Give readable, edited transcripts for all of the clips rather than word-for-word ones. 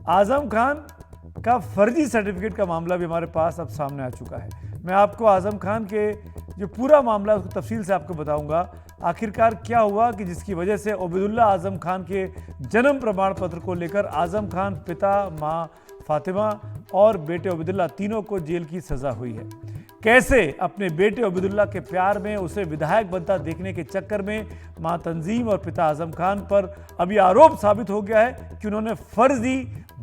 आजम खान का फर्जी सर्टिफिकेट का मामला भी हमारे पास अब सामने आ चुका है। मैं आपको आजम खान के जो पूरा मामला उसको तफसील से आपको बताऊंगा। आखिरकार क्या हुआ कि जिसकी वजह से उबैदुल्लाह आजम खान के जन्म प्रमाण पत्र को लेकर आजम खान पिता, मां फातिमा और बेटे उबैदुल्लाह तीनों को जेल की सजा हुई है। कैसे अपने बेटे उबैदुल्लाह के प्यार में उसे विधायक बनता देखने के चक्कर में मां तंजीम और पिता आजम खान पर अभी आरोप साबित हो गया है कि उन्होंने फर्जी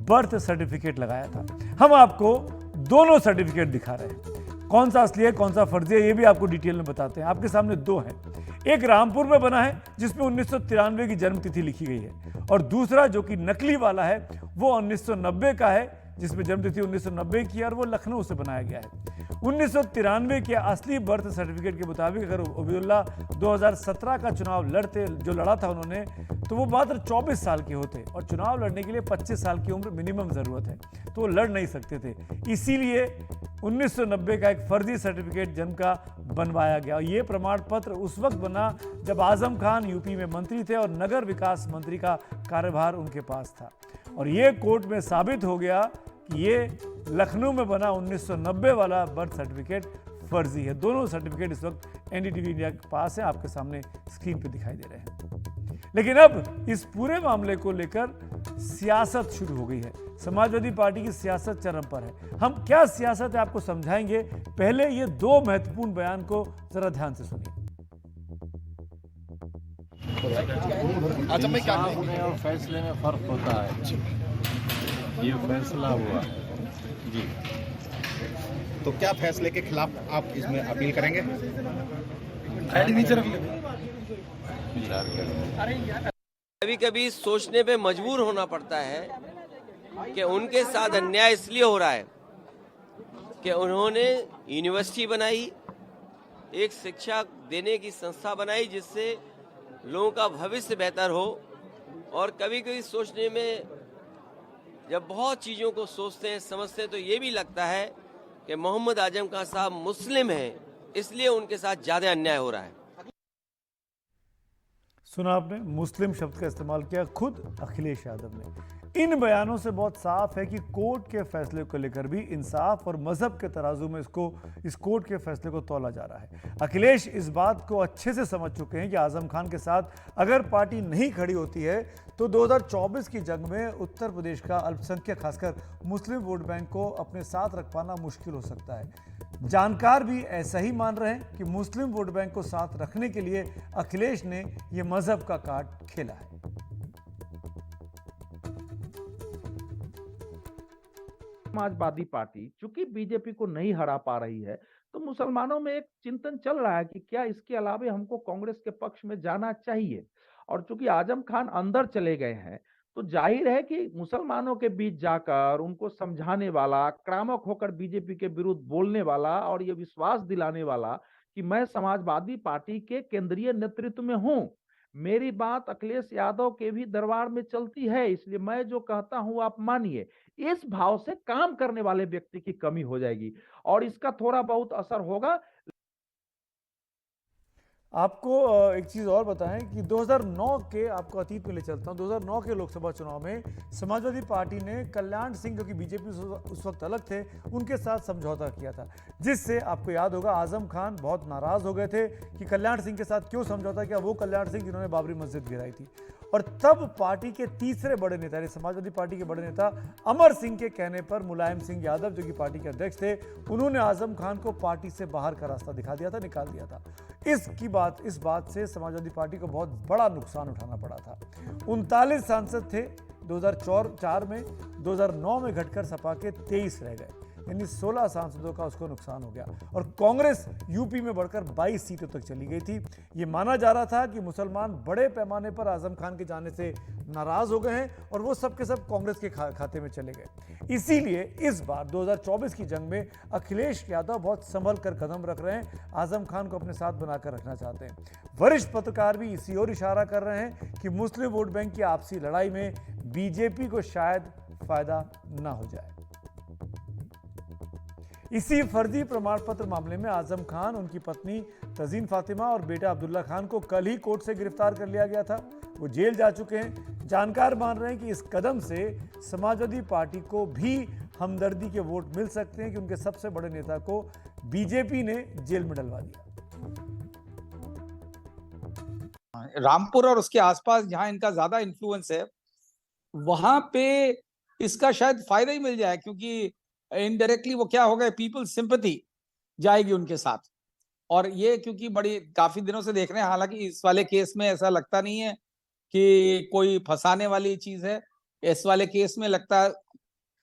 बर्थ सर्टिफिकेट लगाया था। हम आपको दोनों सर्टिफिकेट दिखा रहे हैं, कौन सा असली है कौन सा फर्जी है ये भी आपको डिटेल में बताते हैं। आपके सामने दो हैं, एक रामपुर में बना है जिसमें 1993 की जन्म तिथि लिखी गई है और दूसरा जो कि नकली वाला है वो 1990 का है जिसमें जन्म तिथि 1990 की है और वो लखनऊ से बनाया गया है। 1993 के असली बर्थ सर्टिफिकेट के मुताबिक अगर उबैदुल्लाह 2017 का चुनाव लड़ा था उन्होंने, तो वो मात्र 24 साल के होते और चुनाव लड़ने के लिए 25 साल की उम्र मिनिमम जरूरत है, तो वो लड़ नहीं सकते थे। इसीलिए 1990 का एक फर्जी सर्टिफिकेट जन्म का बनवाया गया। ये प्रमाण पत्र उस वक्त बना जब आजम खान यूपी में मंत्री थे और नगर विकास मंत्री का कार्यभार उनके पास था और ये कोर्ट में साबित हो गया कि ये लखनऊ में बना 1990 वाला बर्थ सर्टिफिकेट फर्जी है। दोनों सर्टिफिकेट इस वक्त एनडीटीवी इंडिया के पास है, आपके सामने स्क्रीन पे दिखाई दे रहे हैं। लेकिन अब इस पूरे मामले को लेकर सियासत शुरू हो गई है। समाजवादी पार्टी की सियासत चरम पर है। हम क्या सियासत है आपको समझाएंगे, पहले ये दो महत्वपूर्ण बयान को जरा ध्यान से सुनिए। अच्छा मैं क्या और फैसले में फर्क होता है। ये फैसला हुआ जी, तो क्या फैसले के खिलाफ आप इसमें अपील करेंगे? विचार करें। कभी कभी सोचने पे मजबूर होना पड़ता है कि उनके साथ अन्याय इसलिए हो रहा है कि उन्होंने यूनिवर्सिटी बनाई, एक शिक्षा देने की संस्था बनाई जिससे लोगों का भविष्य बेहतर हो। और कभी कभी सोचने में जब बहुत चीज़ों को सोचते हैं समझते हैं तो ये भी लगता है कि मोहम्मद आजम खान साहब मुस्लिम हैं, इसलिए उनके साथ ज़्यादा अन्याय हो रहा है। सुना आपने, मुस्लिम शब्द का इस्तेमाल किया खुद अखिलेश यादव ने। इन बयानों से बहुत साफ है कि कोर्ट के फैसले को लेकर भी इंसाफ और मजहब के तराजू में इस कोर्ट के फैसले को तौला जा रहा है। अखिलेश इस बात को अच्छे से समझ चुके हैं कि आजम खान के साथ अगर पार्टी नहीं खड़ी होती है तो 2024 की जंग में उत्तर प्रदेश का अल्पसंख्यक खासकर मुस्लिम वोट बैंक को अपने साथ रख पाना मुश्किल हो सकता है। जानकार भी ऐसा ही मान रहे हैं कि मुस्लिम वोट बैंक को साथ रखने के लिए अखिलेश ने यह मजहब का कार्ड खेला है। समाजवादी पार्टी चूंकि बीजेपी को नहीं हरा पा रही है, तो मुसलमानों में एक चिंतन चल रहा है कि क्या इसके अलावा हमको कांग्रेस के पक्ष में जाना चाहिए। और चूंकि आजम खान अंदर चले गए हैं, तो जाहिर है कि मुसलमानों के बीच जाकर उनको समझाने वाला, आक्रामक होकर बीजेपी के विरुद्ध बोलने वाला और ये विश्वास दिलाने वाला कि मैं समाजवादी पार्टी के केंद्रीय नेतृत्व में हूं, मेरी बात अखिलेश यादव के भी दरबार में चलती है, इसलिए मैं जो कहता हूं आप मानिए, इस भाव से काम करने वाले व्यक्ति की कमी हो जाएगी और इसका थोड़ा बहुत असर होगा। आपको एक चीज़ और बताएं कि 2009 के, आपको अतीत में ले चलता हूं, 2009 के लोकसभा चुनाव में समाजवादी पार्टी ने कल्याण सिंह, जो कि बीजेपी उस वक्त अलग थे, उनके साथ समझौता किया था, जिससे आपको याद होगा आजम खान बहुत नाराज हो गए थे कि कल्याण सिंह के साथ क्यों समझौता किया। वो कल्याण सिंह जिन्होंने बाबरी मस्जिद गिराई थी। और तब पार्टी के तीसरे बड़े नेता, यानी समाजवादी पार्टी के बड़े नेता अमर सिंह के कहने पर मुलायम सिंह यादव, जो कि पार्टी के अध्यक्ष थे, उन्होंने आजम खान को पार्टी से बाहर का रास्ता दिखा दिया था, निकाल दिया था। इस बात से समाजवादी पार्टी को बहुत बड़ा नुकसान उठाना पड़ा था। 39 सांसद थे 2004 में, 2009 में घटकर सपा के 23 रह गए, यानी 16 सांसदों का उसको नुकसान हो गया। और कांग्रेस यूपी में बढ़कर 22 सीटों तक चली गई थी। ये माना जा रहा था कि मुसलमान बड़े पैमाने पर आजम खान के जाने से नाराज हो गए हैं और वो सब के सब कांग्रेस के खाते में चले गए। इसीलिए इस बार 2024 की जंग में अखिलेश यादव बहुत संभल कर कदम रख रहे हैं, आजम खान को अपने साथ बनाकर रखना चाहते हैं। वरिष्ठ पत्रकार भी इसी ओर इशारा कर रहे हैं कि मुस्लिम वोट बैंक की आपसी लड़ाई में बीजेपी को शायद फायदा ना हो जाए। इसी फर्जी प्रमाण पत्र मामले में आजम खान, उनकी पत्नी तजीन फातिमा और बेटा अब्दुल्ला खान को कल ही कोर्ट से गिरफ्तार कर लिया गया था। वो जेल जा चुके हैं, जानकार मान रहे हैं कि इस कदम से समाजवादी पार्टी को भी हमदर्दी के वोट मिल सकते हैं कि उनके सबसे बड़े नेता को बीजेपी ने जेल में डलवा दिया। रामपुर और उसके आसपास जहां इनका ज्यादा इन्फ्लुएंस है, वहां पे इसका शायद फायदा ही मिल जाए, क्योंकि इनडायरेक्टली वो क्या होगा, पीपल सिंपैथी जाएगी उनके साथ। और ये क्योंकि बड़ी काफी दिनों से देख रहे हैं, हालांकि इस वाले केस में ऐसा लगता नहीं है कि कोई फंसाने वाली चीज है। इस वाले केस में लगता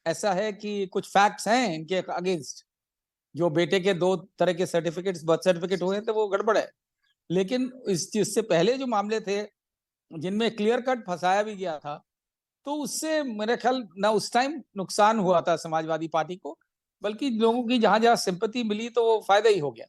ऐसा है कि कुछ फैक्ट्स हैं इनके अगेंस्ट। जो बेटे के 2 तरह के सर्टिफिकेट्स, बर्थ सर्टिफिकेट हुए थे, वो गड़बड़ है। लेकिन इस चीज से पहले जो मामले थे जिनमें क्लियर कट फंसाया भी गया था, तो उससे मेरे ख्याल ना उस टाइम नुकसान हुआ था समाजवादी पार्टी को, बल्कि लोगों की जहां जहां सिंपैथी मिली तो वो फायदा ही हो गया।